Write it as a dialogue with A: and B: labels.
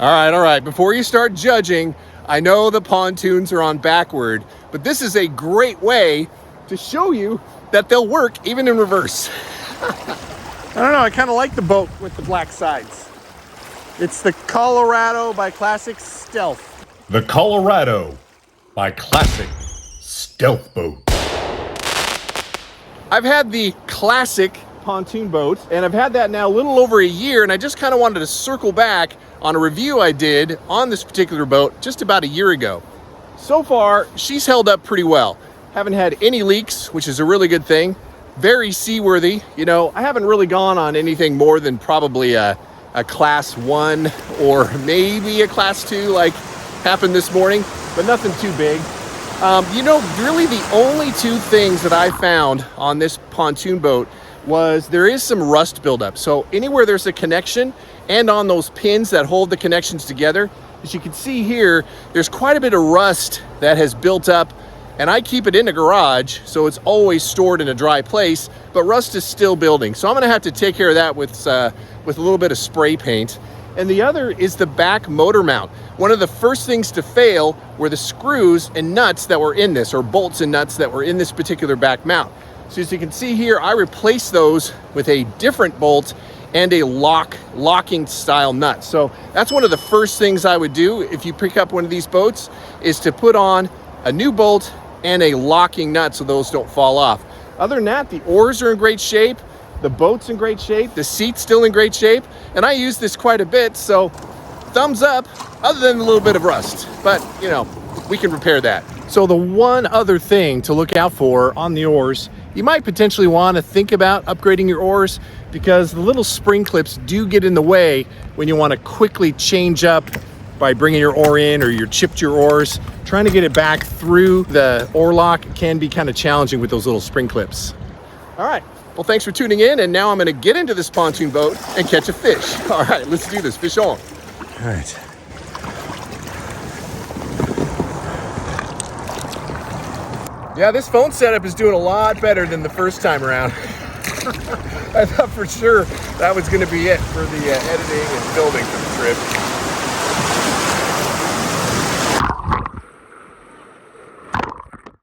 A: All right. Before you start judging, I know the pontoons are on backward, but this is a great way to show you that they'll work even in reverse. I don't know, I kind of like the boat with the black sides. It's the Colorado by Classic Stealth.
B: The Colorado by Classic Stealth Boat.
A: I've had the Classic pontoon boat, and I've had that now a little over a year, and I just kind of wanted to circle back on a review I did on this particular boat just about a year ago. So far, she's held up pretty well. Haven't had any leaks, which is a really good thing. Very seaworthy. You know, I haven't really gone on anything more than probably a class 1 or maybe a class 2 like happened this morning, but nothing too big. You know, really the only two things that I found on this pontoon boat was there is some rust buildup. So anywhere there's a connection and on those pins that hold the connections together, as you can see here, there's quite a bit of rust that has built up, and I keep it in the garage, so it's always stored in a dry place, but rust is still building. So I'm gonna have to take care of that with a little bit of spray paint. And the other is the back motor mount. One of the first things to fail were the screws and nuts that were in this, or bolts and nuts that were in this particular back mount. So as you can see here, I replaced those with a different bolt and a locking style nut. So that's one of the first things I would do if you pick up one of these boats, is to put on a new bolt and a locking nut so those don't fall off. Other than that, the oars are in great shape, the boat's in great shape, the seat's still in great shape, and I use this quite a bit, so thumbs up, other than a little bit of rust. But, you know, we can repair that. So the one other thing to look out for on the oars, you might potentially want to think about upgrading your oars, because the little spring clips do get in the way when you want to quickly change up by bringing your oar in, or you're chipped your oars. Trying to get it back through the oar lock can be kind of challenging with those little spring clips. All right, well, thanks for tuning in, and now I'm going to get into this pontoon boat and catch a fish. All right, let's do this. Fish on. All right. Yeah, this phone setup is doing a lot better than the first time around. I thought for sure that was going to be it for the editing and filming for the trip.